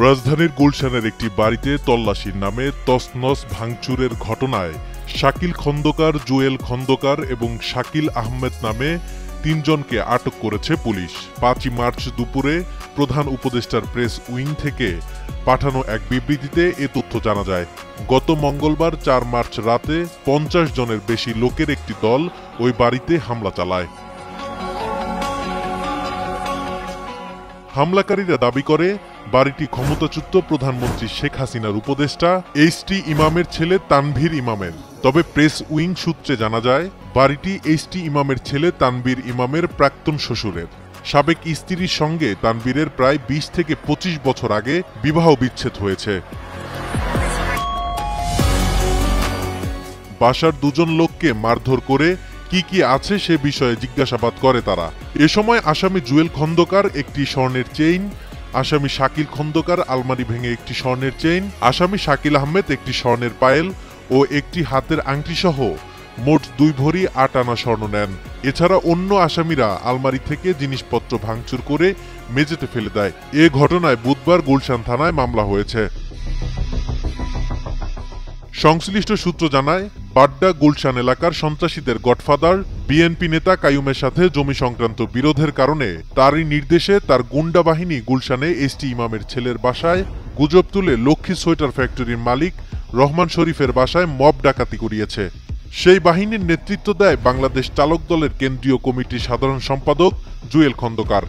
রাজধানীর গুলশানের একটি বাড়িতে তল্লাশির নামে তছনছ ভাঙচুরের ঘটনায় শাকিল খন্দকার, জুয়েল খন্দকার এবং শাকিল আহমেদ নামে তিনজনকে আটক করেছে পুলিশ। ৫ই মার্চ দুপুরে প্রধান উপদেষ্টার প্রেস উইং থেকে পাঠানো এক বিবৃতিতে এ তথ্য জানা যায়। গত মঙ্গলবার ৪ মার্চ রাতে ৫০ জনের বেশি লোকের একটি দল ওই বাড়িতে হামলা চালায়। হামলাকারীরা দাবি করে বাড়িটি ক্ষমতাচ্যুত প্রধানমন্ত্রী শেখ হাসিনার উপদেষ্টা এইচ.টি. ইমামের ছেলে তানভীর ইমামের। তবে প্রেস উইং সূত্রে জানা যায় বাড়িটি এইচ.টি. ইমামের ছেলে তানভীর ইমামের প্রাক্তন শ্বশুরের। সাবেক স্ত্রীর সঙ্গে তানভীরের প্রায় ২০ থেকে ২৫ বছর আগে বিবাহ বিচ্ছেদ হয়েছে। বাসার দুজন লোককে মারধর করে কি আছে সে বিষয়ে জিজ্ঞাসাবাদ করে তারা। এ সময় আসামি জুয়েল খন্দকার একটি স্বর্ণের চেইন, আসামি শাকিল খন্দকার আলমারি ভেঙে একটি স্বর্ণের চেইন, আসামি শাকিল আহমেদ একটি স্বর্ণের পায়েল ও একটি হাতের আংটি সহ মোট ২ ভরি ৮ আনা স্বর্ণ নেন। এছাড়া অন্য আসামিরা আলমারি থেকে জিনিসপত্র ভাঙচুর করে মেঝেতে ফেলে দেয়। এ ঘটনায় বুধবার গুলশান থানায় মামলা হয়েছে। সংশ্লিষ্ট সূত্র জানায় বাড্ডা গুলশান এলাকার সন্ত্রাসীদের গডফাদার বিএনপি নেতা কাইয়ুমের সাথে জমি সংক্রান্ত বিরোধের কারণে তারই নির্দেশে তার গুন্ডা বাহিনী গুলশানে এইচ.টি. ইমামের ছেলের বাসায় গুজব তুলে লক্ষ্মী সোয়েটার ফ্যাক্টরির মালিক রহমান শরীফের বাসায় মব ডাকাতি করিয়েছে। সেই বাহিনীর নেতৃত্ব দেয় বাংলাদেশ চালক দলের কেন্দ্রীয় কমিটির সাধারণ সম্পাদক জুয়েল খন্দকার।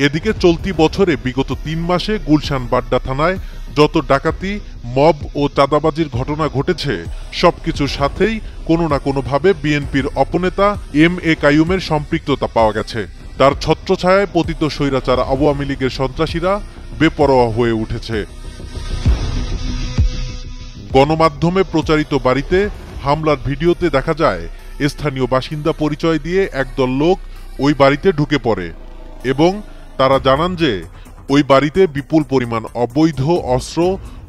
এদিকে চলতি বছরে বিগত ৩ মাসে গুলশান বাড্ডা থানায় যত ডাকাতি, মব ও চাঁদাবাজির ঘটনা ঘটেছে সবকিছুর সাথেই কোনো না কোনোভাবে বিএনপির অপনেতা এম.এ. কাইয়ুমের সম্পৃক্ততা পাওয়া গেছে। তার ছত্রছায়ায় পতিত স্বৈরাচার আওয়ামী লীগের সন্ত্রাসীরা বেপরোয়া হয়ে উঠেছে। গণমাধ্যমে প্রচারিত বাড়িতে হামলার ভিডিওতে দেখা যায় স্থানীয় বাসিন্দা পরিচয় দিয়ে একদল লোক ওই বাড়িতে ঢুকে পড়ে এবং তারা জানান যে ওই বাড়িতে বিপুল পরিমাণ অবৈধ অস্ত্র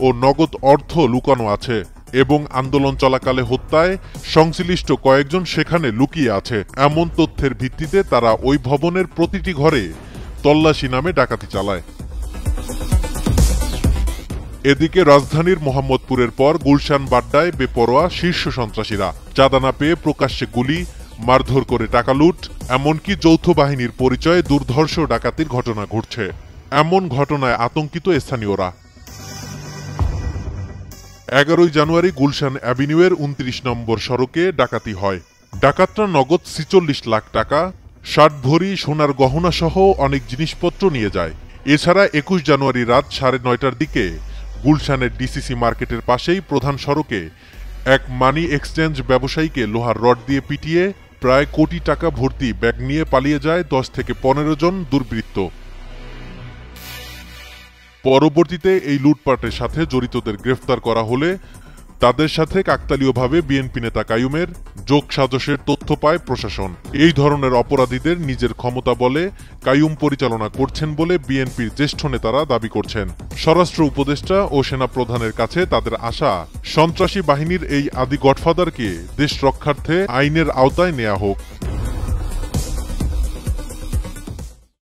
ও নগদ অর্থ লুকানো আছে এবং আন্দোলন চলাকালে হত্যায় সংশ্লিষ্ট কয়েকজন সেখানে লুকিয়ে আছে। এমন তথ্যের ভিত্তিতে তারা ওই ভবনের প্রতিটি ঘরে তল্লাশি নামে ডাকাতি চালায়। এদিকে রাজধানীর মোহাম্মদপুরের পর গুলশান বাড্ডায় বেপরোয়া শীর্ষ সন্ত্রাসীরা। চাঁদা না পেয়ে প্রকাশ্যে গুলি, মারধর করে টাকা লুট, এমনকি যৌথ বাহিনীর পরিচয়ে দুর্ধর্ষ ডাকাতির ঘটনা ঘটছে। এমন ঘটনায় আতঙ্কিত স্থানীয়রা। ১১ জানুয়ারি গুলশান অ্যাভিনিউয়ের ২৯ নম্বর সড়কে ডাকাতি হয়। ডাকাতরা নগদ ৪৬ লাখ টাকা, ৬০ ভরি সোনার গহনা সহ অনেক জিনিসপত্র নিয়ে যায়। এছাড়া ২১ জানুয়ারি রাত ৯:৩০টার দিকে গুলশানের ডিসিসি মার্কেটের পাশেই প্রধান সড়কে এক মানি এক্সচেঞ্জ ব্যবসায়ীকে লোহার রড দিয়ে পিটিয়ে প্রায় কোটি টাকা ভর্তি ব্যাগ নিয়ে পালিয়ে যায় ১০ থেকে ১৫ জন দুর্বৃত্ত। পরবর্তীতে এই লুটপাটের সাথে জড়িতদের গ্রেফতার করা হলে তাদের সাথে কাকতালীয়ভাবে বিএনপি নেতা কাইয়ুমের যোগসাজশের তথ্য পায় প্রশাসন। এই ধরনের অপরাধীদের নিজের ক্ষমতা বলে কাইয়ুম পরিচালনা করছেন বলে বিএনপির জ্যেষ্ঠ নেতারা দাবি করছেন। স্বরাষ্ট্র উপদেষ্টা ও সেনাপ্রধানের কাছে তাদের আশা সন্ত্রাসী বাহিনীর এই আদি গডফাদারকে দেশ রক্ষার্থে আইনের আওতায় নেওয়া হোক।